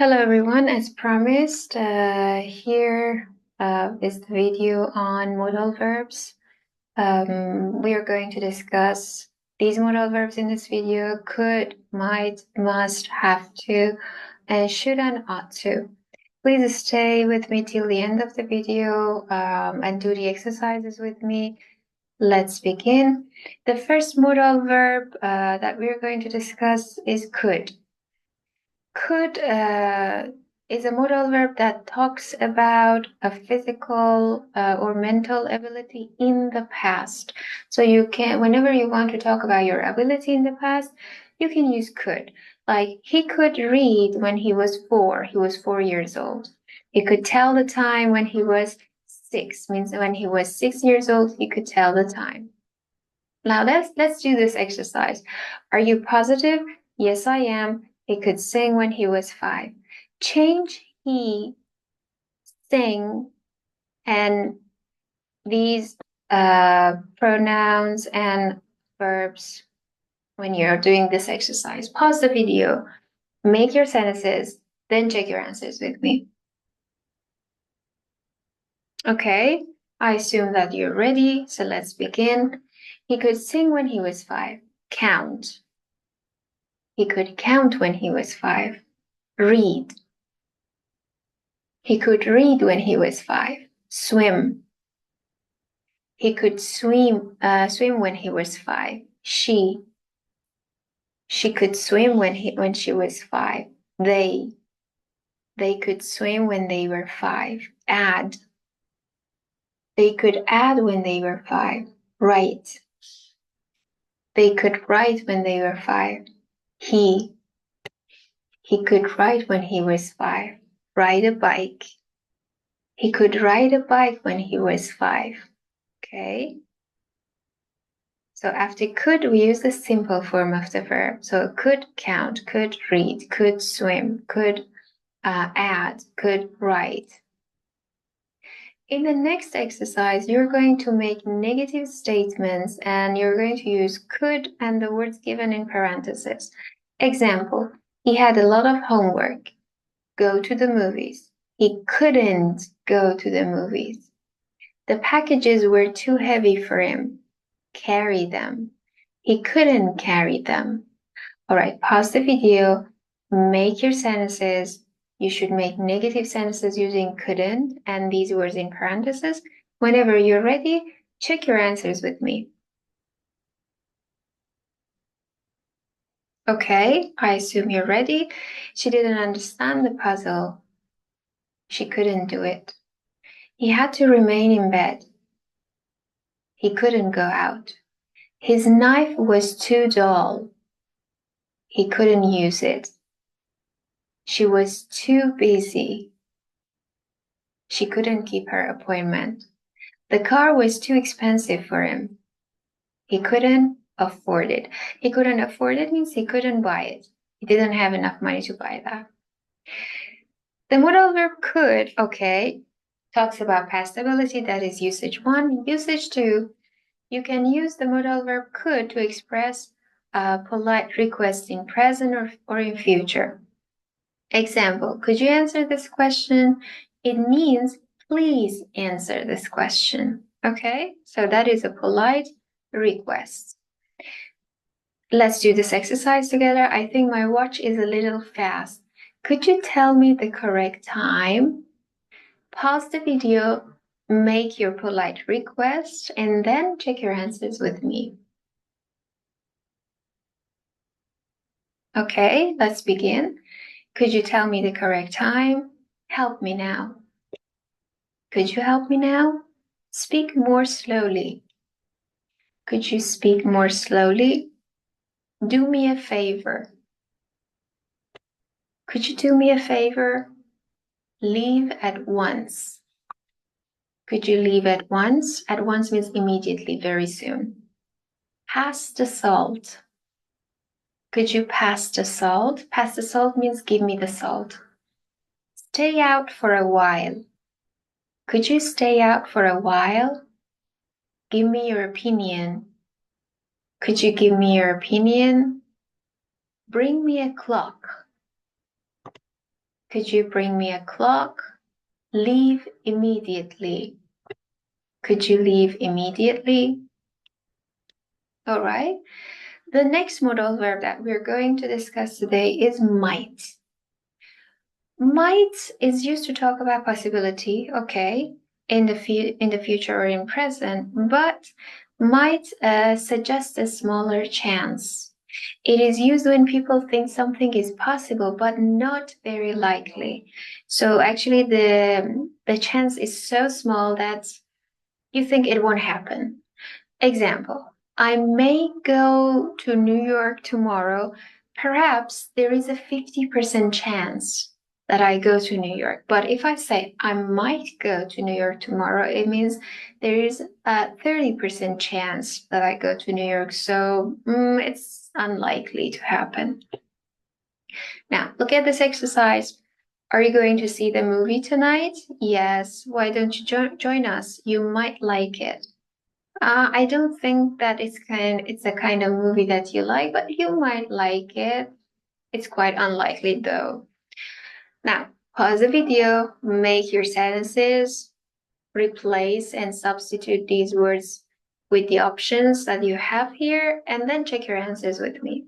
Hello everyone, as promised, here is the video on modal verbs. We are going to discuss these modal verbs in this video: could, might, must, have to, and should and ought to. Please stay with me till the end of the video and do the exercises with me. Let's begin. The first modal verb that we're going to discuss is could. Could is a modal verb that talks about a physical or mental ability in the past. So you can, whenever you want to talk about your ability in the past, you can use could. Like, he could read when he was 4. He was 4 years old. He could tell the time when he was 6. Means when he was 6 years old, he could tell the time. Now let's do this exercise. Are you positive? Yes, I am. He could sing when he was 5. Change he, sing, and these pronouns and verbs when you're doing this exercise. Pause the video, make your sentences, then check your answers with me. Okay, I assume that you're ready, so let's begin. He could sing when he was 5. Count. He could count when he was 5. Read. He could read when he was 5. Swim. He could swim when he was 5. She could swim when she was 5. They could swim when they were 5. Add. They could add when they were 5. Write. They could write when they were 5. He could write when he was 5. Ride a bike. He could ride a bike when he was 5. Okay. So after could, we use the simple form of the verb. So could count, could read, could swim, could add, could write. In the next exercise, you're going to make negative statements and you're going to use could and the words given in parentheses. Example, he had a lot of homework. Go to the movies. He couldn't go to the movies. The packages were too heavy for him. Carry them. He couldn't carry them. All right, pause the video, make your sentences. You should make negative sentences using couldn't and these words in parentheses. Whenever you're ready, check your answers with me. Okay, I assume you're ready. She didn't understand the puzzle. She couldn't do it. He had to remain in bed. He couldn't go out. His knife was too dull. He couldn't use it. She was too busy. She couldn't keep her appointment. The car was too expensive for him. He couldn't afford it. He couldn't afford it means he couldn't buy it. He didn't have enough money to buy that. The modal verb could, okay, talks about past ability, that is usage 1. Usage 2, you can use the modal verb could to express a polite request in present or in future. Example, could you answer this question? It means please answer this question. Okay, so that is a polite request. Let's do this exercise together. I think my watch is a little fast. Could you tell me the correct time? Pause the video, make your polite request, and then check your answers with me. Okay, let's begin. Could you tell me the correct time? Help me now. Could you help me now? Speak more slowly. Could you speak more slowly? Do me a favor. Could you do me a favor? Leave at once. Could you leave at once? At once means immediately, very soon. Pass the salt. Could you pass the salt? Pass the salt means give me the salt. Stay out for a while. Could you stay out for a while? Give me your opinion. Could you give me your opinion? Bring me a clock. Could you bring me a clock? Leave immediately. Could you leave immediately? All right. The next modal verb that we're going to discuss today is might. Might is used to talk about possibility, okay, in the future or in present, but might suggest a smaller chance. It is used when people think something is possible but not very likely. So actually the chance is so small that you think it won't happen. Example, I may go to New York tomorrow. Perhaps there is a 50% chance that I go to New York. But if I say I might go to New York tomorrow, it means there is a 30% chance that I go to New York. So it's unlikely to happen. Now, look at this exercise. Are you going to see the movie tonight? Yes. Why don't you join us? You might like it. I don't think that it's a kind of movie that you like, but you might like it. It's quite unlikely though. Now, pause the video, make your sentences, replace and substitute these words with the options that you have here, and then check your answers with me.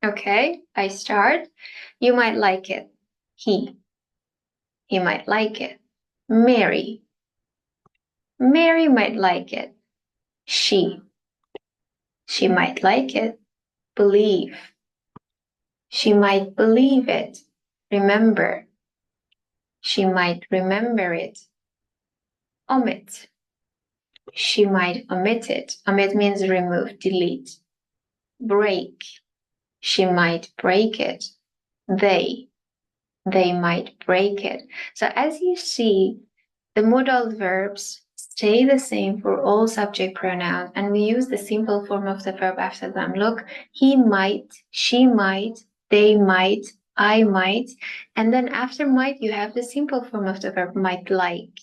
Okay, I start. You might like it. He might like it. Mary might like it. She might like it. Believe. She might believe it. Remember. She might remember it. Omit. She might omit it. Omit means remove, delete. Break. She might break it. They might break it. So as you see, the modal verbs stay the same for all subject pronouns, and we use the simple form of the verb after them. Look, he might, she might, they might, I might, and then after might, you have the simple form of the verb might like,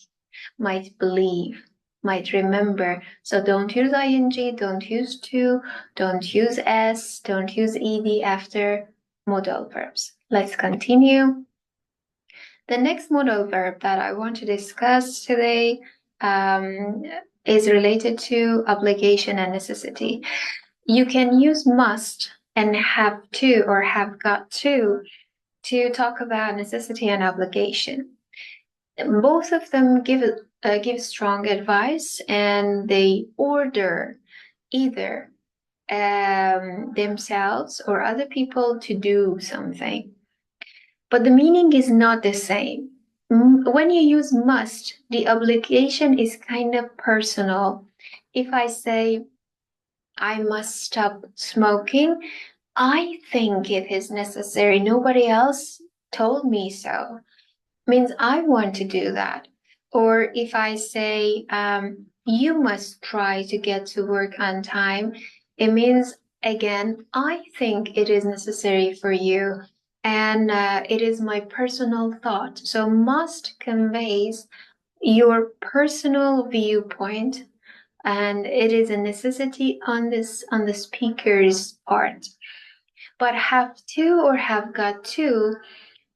might believe, might remember. So don't use ing, don't use to, don't use s, don't use ed after modal verbs. Let's continue. The next modal verb that I want to discuss today is related to obligation and necessity. You can use must and have to or have got to talk about necessity and obligation. Both of them give strong advice, and they order either themselves or other people to do something. But the meaning is not the same. When you use must, the obligation is kind of personal. If I say, I must stop smoking, I think it is necessary. Nobody else told me so. Means I want to do that. Or if I say, you must try to get to work on time, it means, again, I think it is necessary for you. And it is my personal thought. So must conveys your personal viewpoint, and it is a necessity on the speaker's part. But have to or have got to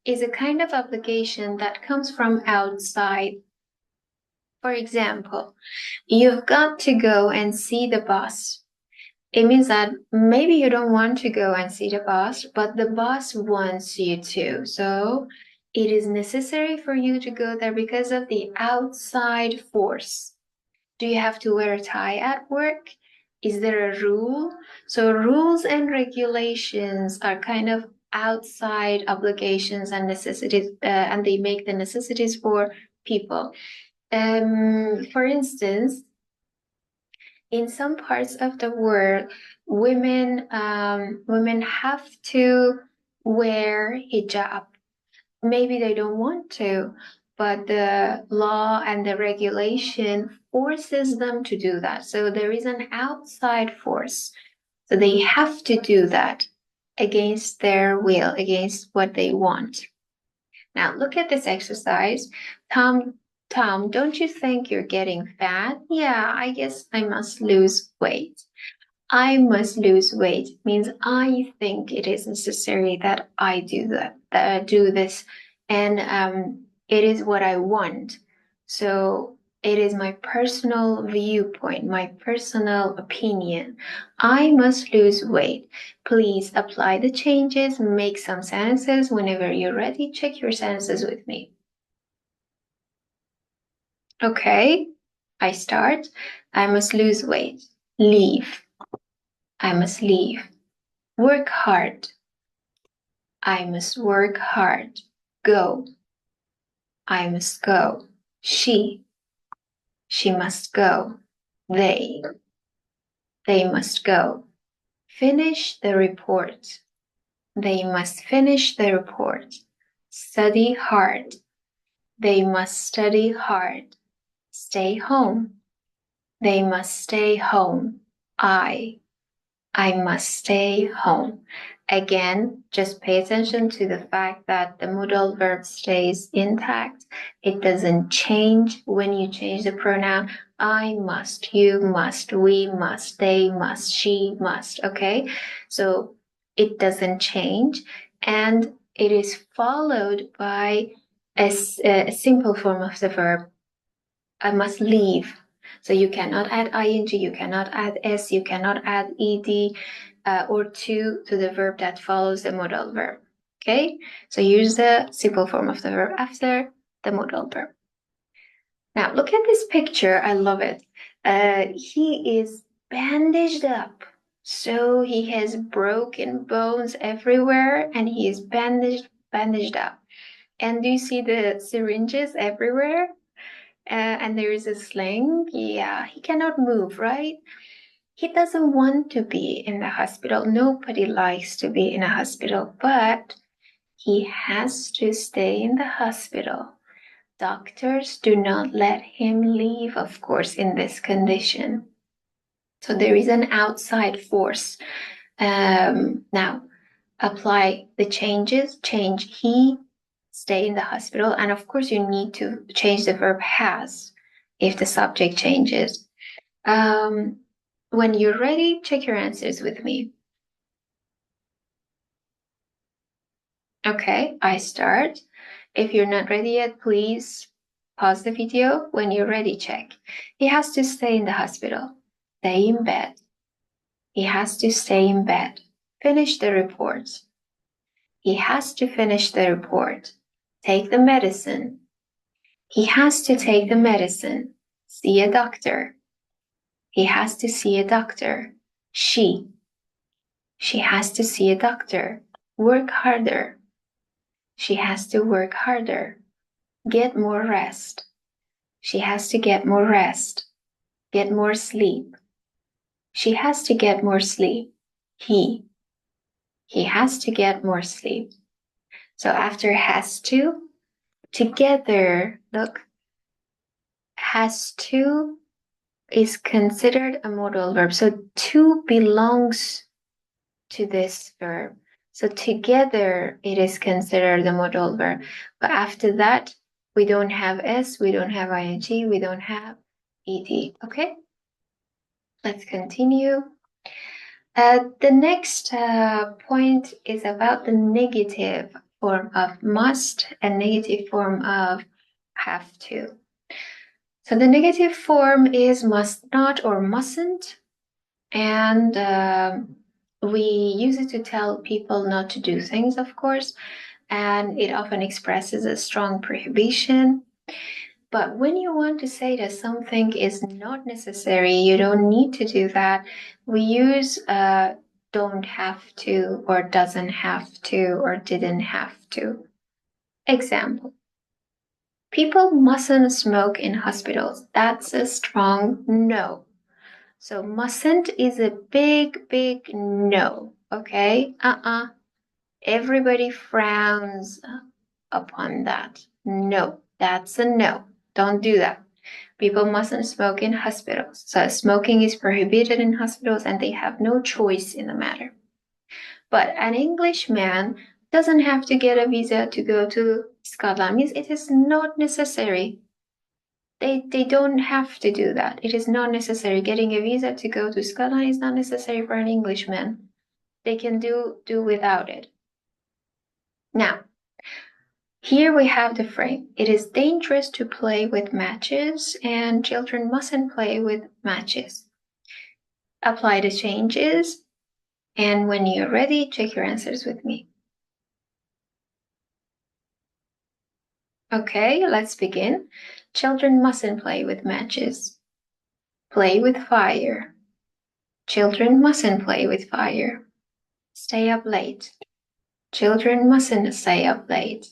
is a kind of obligation that comes from outside. For example, you've got to go and see the boss. It means that maybe you don't want to go and see the boss, but the boss wants you to. So it is necessary for you to go there because of the outside force. Do you have to wear a tie at work? Is there a rule? So rules and regulations are kind of outside obligations and necessities, and they make the necessities for people. For instance, in some parts of the world, women have to wear hijab. Maybe they don't want to, but the law and the regulation forces them to do that. So there is an outside force. So they have to do that against their will, against what they want. Now look at this exercise. Tom, don't you think you're getting fat? Yeah, I guess I must lose weight. I must lose weight means I think it is necessary that I do do this, and it is what I want. So it is my personal viewpoint, my personal opinion. I must lose weight. Please apply the changes, make some sentences. Whenever you're ready, check your sentences with me. Okay, I start. I must lose weight. Leave. I must leave. Work hard. I must work hard. Go. I must go. She must go. They must go. Finish the report. They must finish the report. Study hard. They must study hard. Stay home. They must stay home. I must stay home. Again, just pay attention to the fact that the modal verb stays intact. It doesn't change when you change the pronoun. I must, you must, we must, they must, she must, okay? So it doesn't change, and it is followed by a simple form of the verb. I must leave. So you cannot add ing, you cannot add s, you cannot add ed or to the verb that follows the modal verb. Okay, so use the simple form of the verb after the modal verb. Now look at this picture. I love it. He is bandaged up. So he has broken bones everywhere and he is bandaged up. And do you see the syringes everywhere? And there is a sling. Yeah, he cannot move, right? He doesn't want to be in the hospital. Nobody likes to be in a hospital, but he has to stay in the hospital. Doctors do not let him leave, of course, in this condition. So there is an outside force. Now, apply the changes. Change he, stay in the hospital. And of course, you need to change the verb has if the subject changes. When you're ready, check your answers with me. Okay, I start. If you're not ready yet, please pause the video. When you're ready, check. He has to stay in the hospital. Stay in bed. He has to stay in bed. Finish the report. He has to finish the report. Take the medicine. He has to take the medicine. See a doctor. He has to see a doctor. She has to see a doctor. Work harder. She has to work harder. Get more rest. She has to get more rest. Get more sleep. She has to get more sleep. He has to get more sleep. So after has to, together, look, has to is considered a modal verb. So to belongs to this verb. So together it is considered the modal verb. But after that, we don't have s, we don't have ing, we don't have ed. Okay? Let's continue. The next point is about the negative form of must and negative form of have to. So the negative form is must not or mustn't, and we use it to tell people not to do things, of course, and it often expresses a strong prohibition. But when you want to say that something is not necessary, you don't need to do that, we use don't have to or doesn't have to or didn't have to. Example. People mustn't smoke in hospitals. That's a strong no. So mustn't is a big, big no. Okay? Everybody frowns upon that. No, that's a no. Don't do that. People mustn't smoke in hospitals. So smoking is prohibited in hospitals and they have no choice in the matter. But an Englishman doesn't have to get a visa to go to Scotland. Means it is not necessary. They don't have to do that. It is not necessary. Getting a visa to go to Scotland is not necessary for an Englishman. They can do without it. Now, here we have the frame. It is dangerous to play with matches, and children mustn't play with matches. Apply the changes, and when you're ready, check your answers with me. Okay, let's begin. Children mustn't play with matches. Play with fire. Children mustn't play with fire. Stay up late. Children mustn't stay up late.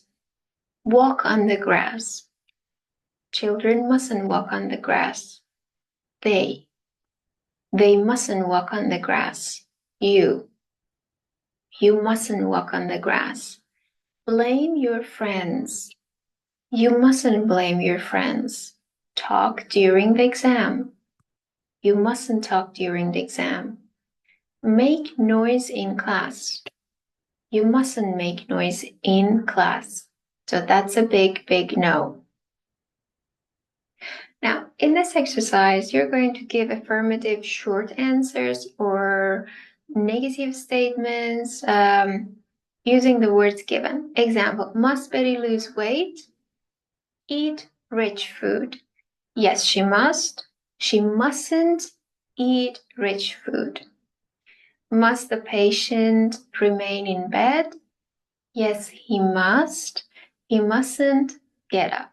Walk on the grass. Children mustn't walk on the grass. They mustn't walk on the grass. You mustn't walk on the grass. Blame your friends. You mustn't blame your friends. Talk during the exam. You mustn't talk during the exam. Make noise in class. You mustn't make noise in class. So that's a big, big no. Now, in this exercise, you're going to give affirmative short answers or negative statements using the words given. Example, must Betty lose weight? Eat rich food. Yes, she must. She mustn't eat rich food. Must the patient remain in bed? Yes, he must. He mustn't get up.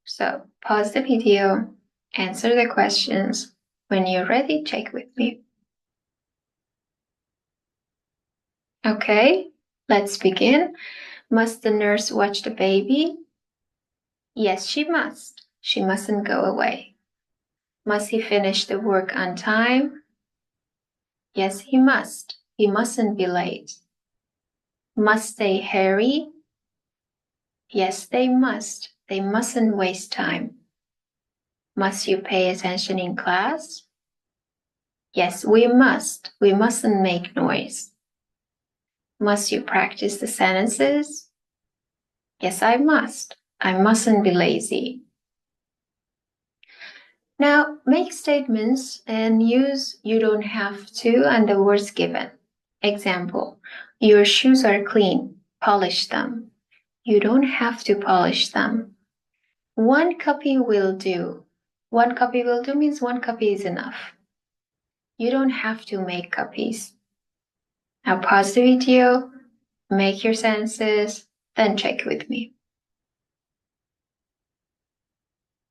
So pause the video, answer the questions. When you're ready, check with me. Okay, let's begin. Must the nurse watch the baby? Yes, she must. She mustn't go away. Must he finish the work on time? Yes, he must. He mustn't be late. Must they hurry? Yes, they must. They mustn't waste time. Must you pay attention in class? Yes, we must. We mustn't make noise. Must you practice the sentences? Yes, I must. I mustn't be lazy. Now, make statements and use you don't have to and the words given. Example, your shoes are clean. Polish them. You don't have to polish them. One copy will do. One copy will do means one copy is enough. You don't have to make copies. Now pause the video, make your sentences, then check with me.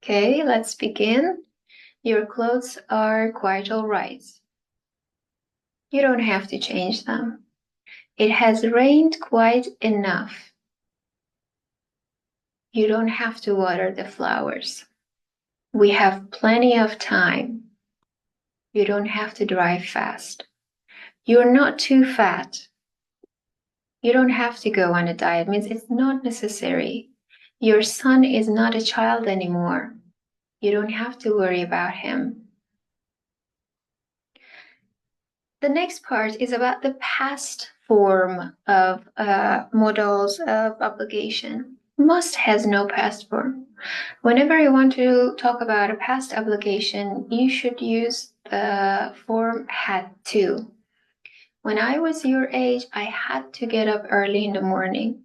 Okay, let's begin. Your clothes are quite all right. You don't have to change them. It has rained quite enough. You don't have to water the flowers. We have plenty of time. You don't have to drive fast. You're not too fat. You don't have to go on a diet, means it's not necessary. Your son is not a child anymore. You don't have to worry about him. The next part is about the past form of modals of obligation. Must has no past form. Whenever you want to talk about a past obligation, you should use the form had to. When I was your age, I had to get up early in the morning.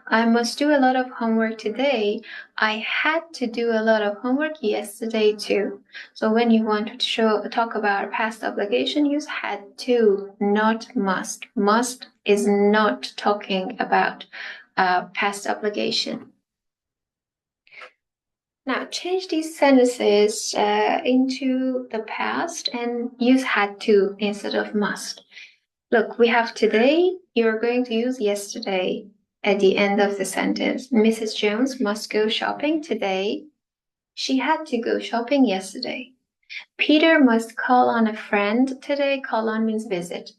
I must do a lot of homework today. I had to do a lot of homework yesterday too. So when you want to talk about past obligation, use had to, not must. Must is not talking about past obligation. Now change these sentences into the past and use had to instead of must. Look, we have today. You're going to use yesterday at the end of the sentence. Mrs. Jones must go shopping today. She had to go shopping yesterday. Peter must call on a friend today. Call on means visit.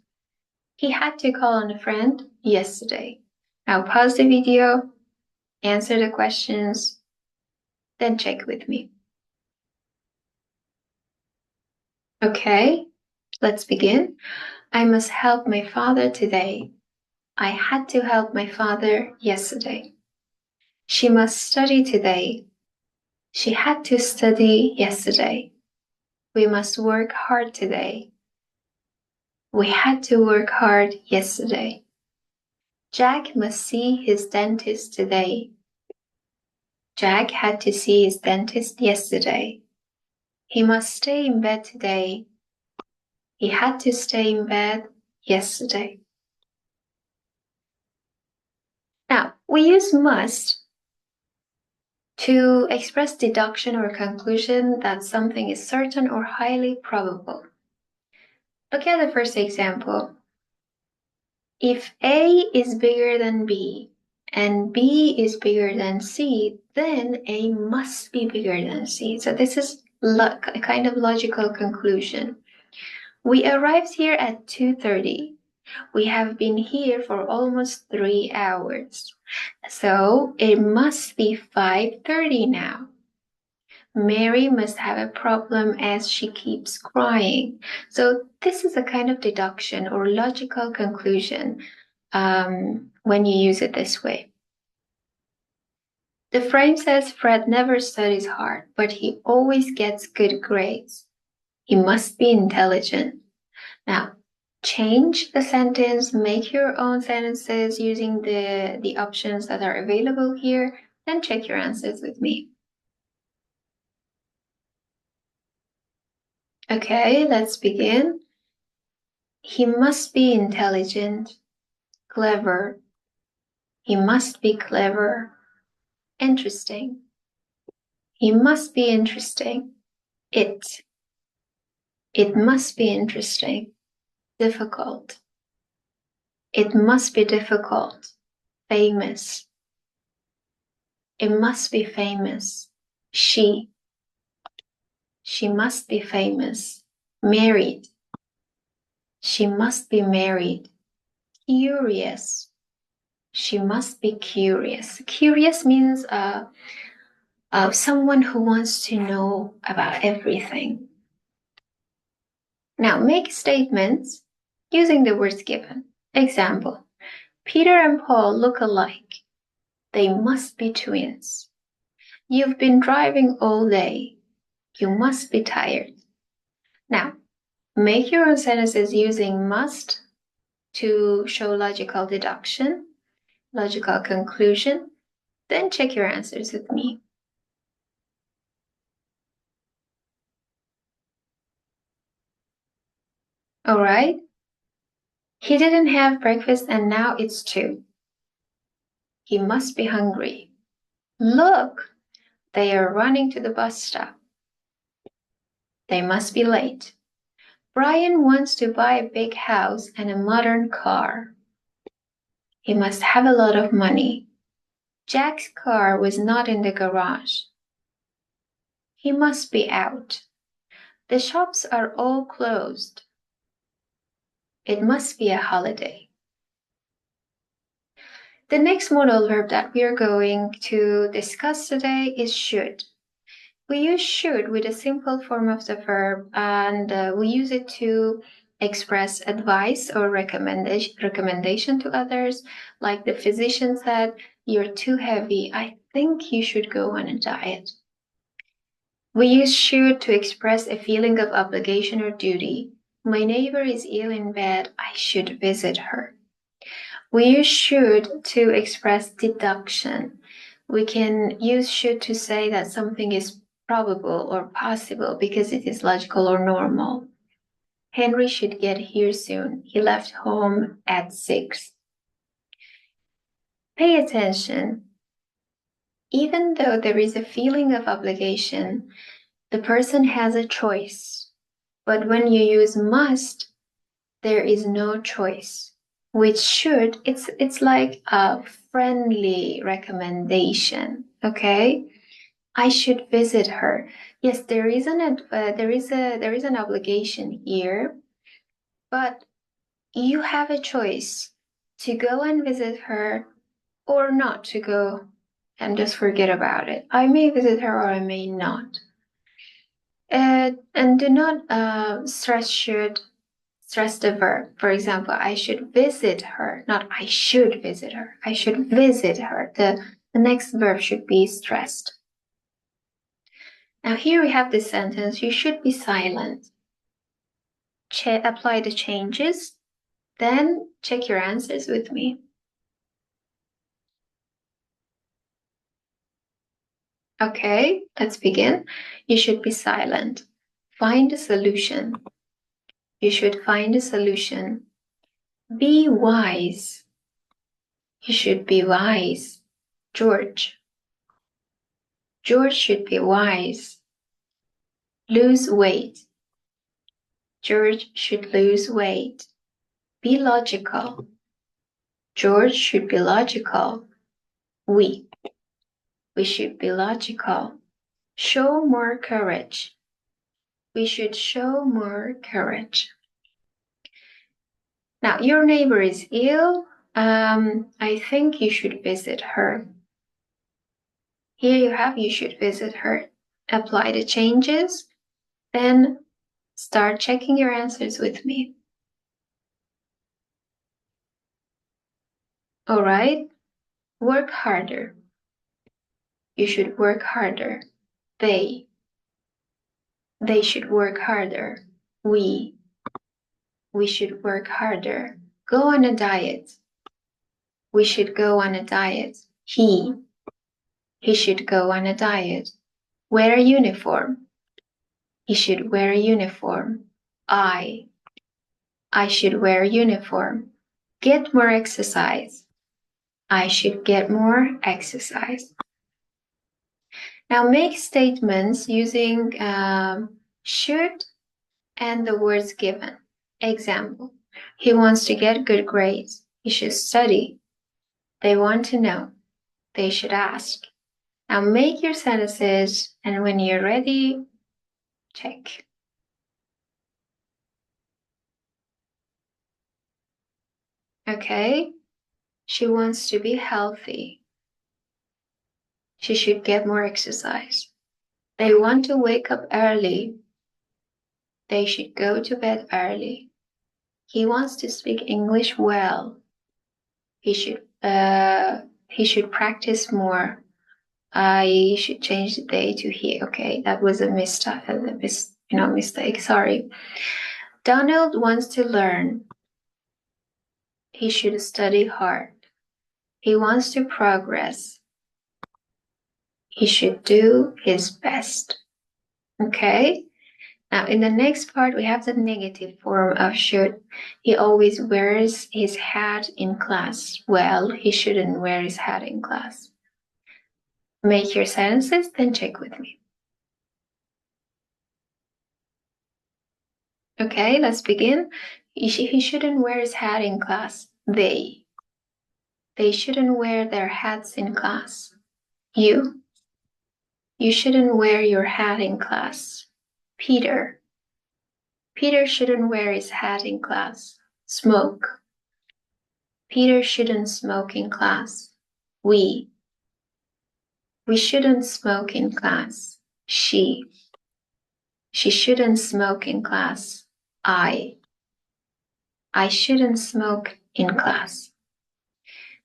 He had to call on a friend yesterday. Now pause the video, answer the questions, then check with me. Okay, let's begin. I must help my father today. I had to help my father yesterday. She must study today. She had to study yesterday. We must work hard today. We had to work hard yesterday. Jack must see his dentist today. Jack had to see his dentist yesterday. He must stay in bed today. He had to stay in bed yesterday. Now, we use must to express deduction or conclusion that something is certain or highly probable. Look at the first example. If A is bigger than B and B is bigger than C, then A must be bigger than C. So this is a kind of logical conclusion. We arrived here at 2:30. We have been here for almost 3 hours. So it must be 5:30 now. Mary must have a problem as she keeps crying. So this is a kind of deduction or logical conclusion when you use it this way. The frame says Fred never studies hard, but he always gets good grades. He must be intelligent. Now, change the sentence, make your own sentences using the options that are available here, then check your answers with me. Okay, let's begin. He must be intelligent, clever. He must be clever, interesting. He must be interesting. It must be interesting, difficult. It must be difficult, famous. It must be famous. She must be famous. Married. She must be married. Curious. She must be curious. Curious means someone who wants to know about everything. Now make statements using the words given. Example, Peter and Paul look alike. They must be twins. You've been driving all day. You must be tired. Now, make your own sentences using must to show logical deduction, logical conclusion, then check your answers with me. All right. He didn't have breakfast and now it's 2. He must be hungry. Look, they are running to the bus stop. They must be late. Brian wants to buy a big house and a modern car. He must have a lot of money. Jack's car was not in the garage. He must be out. The shops are all closed. It must be a holiday. The next modal verb that we are going to discuss today is should. We use should with a simple form of the verb, and we use it to express advice or recommendation to others. Like the physician said, you're too heavy. I think you should go on a diet. We use should to express a feeling of obligation or duty. My neighbor is ill in bed. I should visit her. We use should to express deduction. We can use should to say that something is probable or possible because it is logical or normal. Henry should get here soon. He left home at 6. Pay attention. Even though there is a feeling of obligation, the person has a choice. But when you use must, there is no choice. With should, it's like a friendly recommendation, okay? I should visit her. Yes, there is an obligation here, but you have a choice to go and visit her or not to go and just forget about it. I may visit her or I may not. And do not stress the verb. For example, I should visit her, not I should visit her. I should visit her. The next verb should be stressed. Now here we have this sentence, you should be silent. Apply the changes, then check your answers with me. Okay, let's begin. You should be silent. Find a solution. You should find a solution. Be wise. You should be wise. George. George should be wise. Lose weight. George should lose weight. Be logical. George should be logical. We should be logical. Show more courage. We should show more courage. Now, your neighbor is ill. I think you should visit her. Here you have, you should visit her. Apply the changes, then start checking your answers with me. All right, work harder. You should work harder. They should work harder. We should work harder. Go on a diet. We should go on a diet. He should go on a diet. Wear a uniform. He should wear a uniform. I should wear a uniform. Get more exercise. I should get more exercise. Now make statements using should and the words given. Example, he wants to get good grades. He should study. They want to know. They should ask. Now make your sentences, and when you're ready, check. Okay, she wants to be healthy. She should get more exercise. They want to wake up early. They should go to bed early. He wants to speak English well. He should practice more. I should change the day to he. Okay, that was a mistake. Sorry. Donald wants to learn. He should study hard. He wants to progress. He should do his best. Okay. Now, in the next part, we have the negative form of should. He always wears his hat in class. Well, he shouldn't wear his hat in class. Make your sentences, then check with me. Okay, let's begin. He shouldn't wear his hat in class. They shouldn't wear their hats in class. You shouldn't wear your hat in class. Peter shouldn't wear his hat in class. Smoke. Peter shouldn't smoke in class. We shouldn't smoke in class. She shouldn't smoke in class. I shouldn't smoke in class.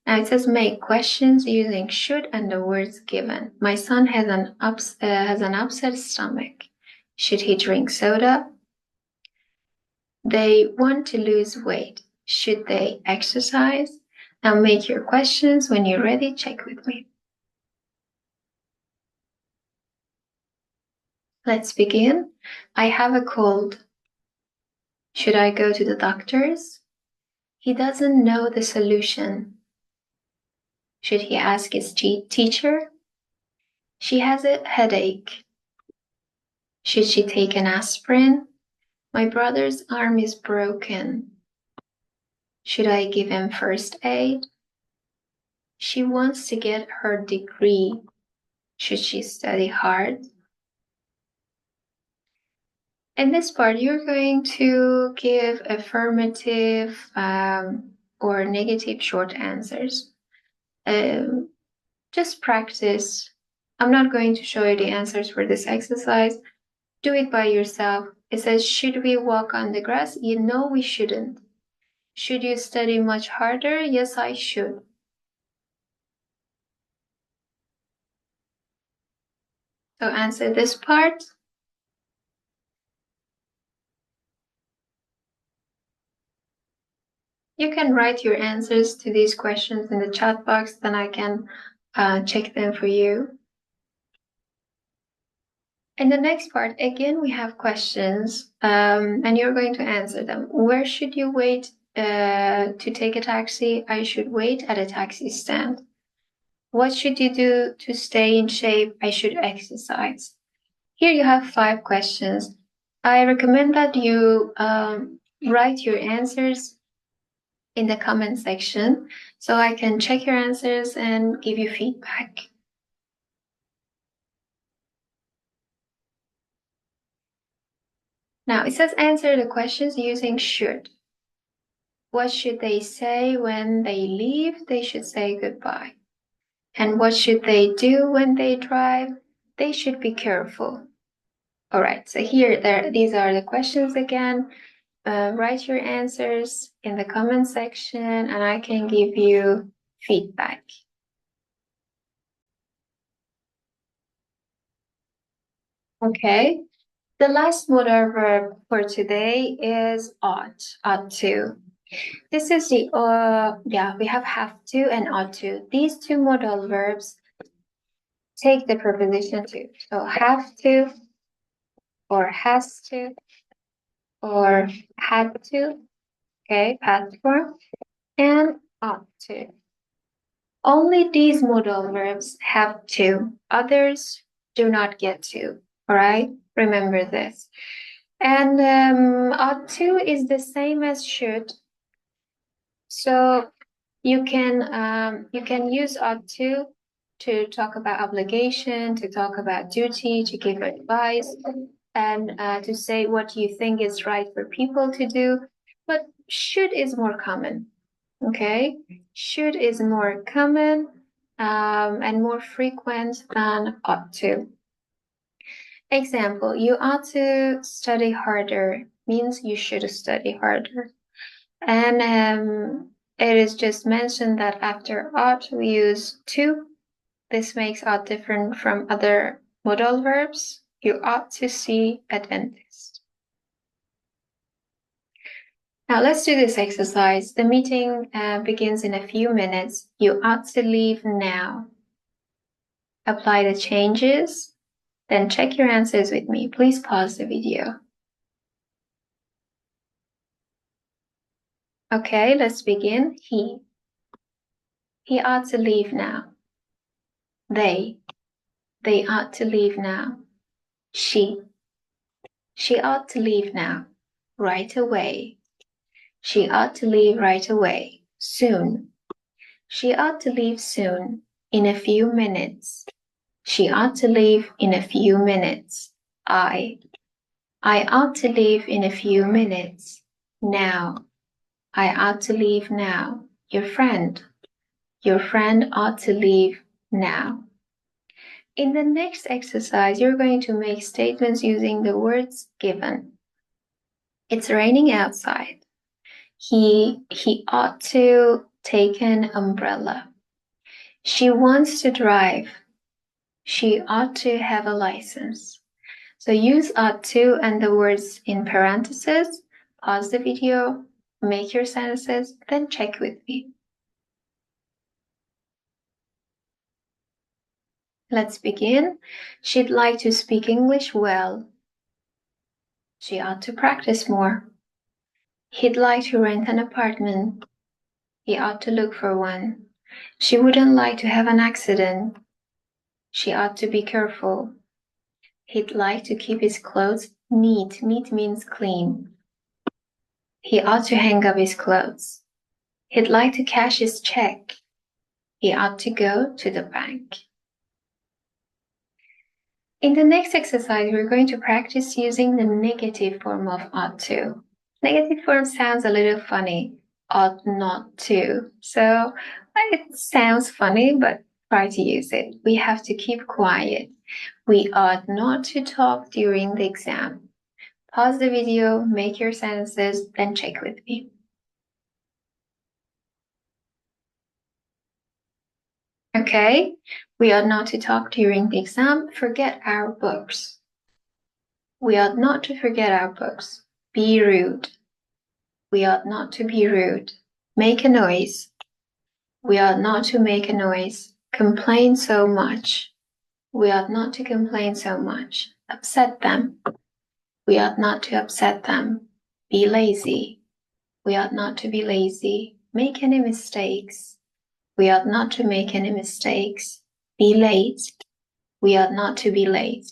Now it says make questions using should and the words given. My son has an upset stomach. Should he drink soda? They want to lose weight. Should they exercise? Now make your questions. When you're ready, check with me. Let's begin. I have a cold. Should I go to the doctor's? He doesn't know the solution. Should he ask his teacher? She has a headache. Should she take an aspirin? My brother's arm is broken. Should I give him first aid? She wants to get her degree. Should she study hard? In this part, you're going to give affirmative or negative short answers. Just practice. I'm not going to show you the answers for this exercise. Do it by yourself. It says, should we walk on the grass? You know we shouldn't. Should you study much harder? Yes, I should. So answer this part. You can write your answers to these questions in the chat box, then I can check them for you. In the next part, again, we have questions, and you're going to answer them. Where should you wait to take a taxi? I should wait at a taxi stand. What should you do to stay in shape? I should exercise. Here you have 5 questions. I recommend that you write your answers in the comment section so I can check your answers and give you feedback. Now it says answer the questions using should. What should they say when they leave? They should say goodbye. And what should they do when they drive? They should be careful. All right, so these are the questions again. Write your answers in the comment section and I can give you feedback. Okay, the last modal verb for today is ought to. This is the, we have to and ought to. These 2 modal verbs take the preposition to. So have to, or has to, or had to, okay, past form, and ought to. Only these modal verbs have to, others do not get to, all right? Remember this. And ought to is the same as should. So you can use ought to talk about obligation, to talk about duty, to give advice, and to say what you think is right for people to do. But should is more common. Okay, should is more common and more frequent than ought to. Example, you ought to study harder means you should study harder. And it is just mentioned that after ought we use to. This makes ought different from other modal verbs. You ought to see a dentist. Now let's do this exercise. The meeting begins in a few minutes. You ought to leave now. Apply the changes, then check your answers with me. Please pause the video. Okay, let's begin. He ought to leave now. They ought to leave now. She ought to leave now. Right away. She ought to leave right away. Soon. She ought to leave soon. In a few minutes. She ought to leave in a few minutes. I ought to leave in a few minutes. Now. I ought to leave now. Your friend ought to leave now. In the next exercise, you're going to make statements using the words given. It's raining outside. He ought to take an umbrella. She wants to drive. She ought to have a license. So use ought to and the words in parentheses. Pause the video, make your sentences, then check with me. Let's begin. She'd like to speak English well. She ought to practice more. He'd like to rent an apartment. He ought to look for one. She wouldn't like to have an accident. She ought to be careful. He'd like to keep his clothes neat. Neat means clean. He ought to hang up his clothes. He'd like to cash his check. He ought to go to the bank. In the next exercise, we're going to practice using the negative form of ought to. Negative form sounds a little funny, ought not to. So it sounds funny, but try to use it. We have to keep quiet. We ought not to talk during the exam. Pause the video, make your sentences, then check with me. Okay, we ought not to talk during the exam. Forget our books. We ought not to forget our books. Be rude. We ought not to be rude. Make a noise. We ought not to make a noise. Complain so much. We ought not to complain so much. Upset them. We ought not to upset them. Be lazy. We ought not to be lazy. Make any mistakes. We ought not to make any mistakes. Be late. We ought not to be late.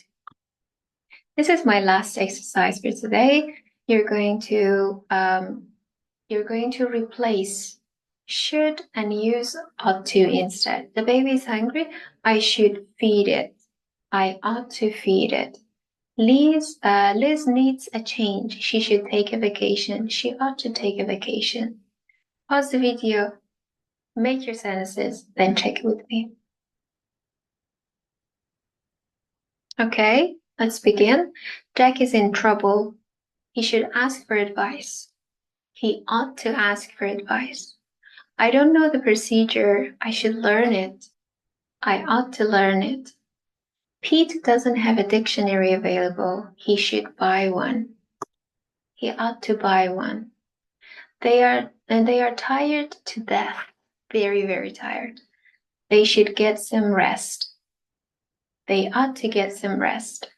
This is my last exercise for today. You're going to replace should and use ought to instead. The baby is hungry. I should feed it. I ought to feed it. Liz needs a change. She should take a vacation. She ought to take a vacation. Pause the video, make your sentences, then check it with me. Okay, let's begin. Jack is in trouble. He should ask for advice. He ought to ask for advice. I don't know the procedure. I should learn it. I ought to learn it. Pete doesn't have a dictionary available. He should buy one. He ought to buy one. They are tired to death. Very, very tired. They should get some rest. They ought to get some rest.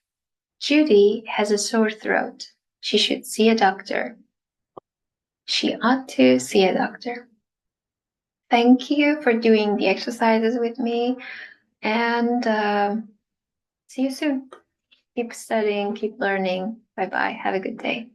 Judy has a sore throat. She should see a doctor. She ought to see a doctor. Thank you for doing the exercises with me, and see you soon. Keep studying, keep learning. Bye-bye. Have a good day.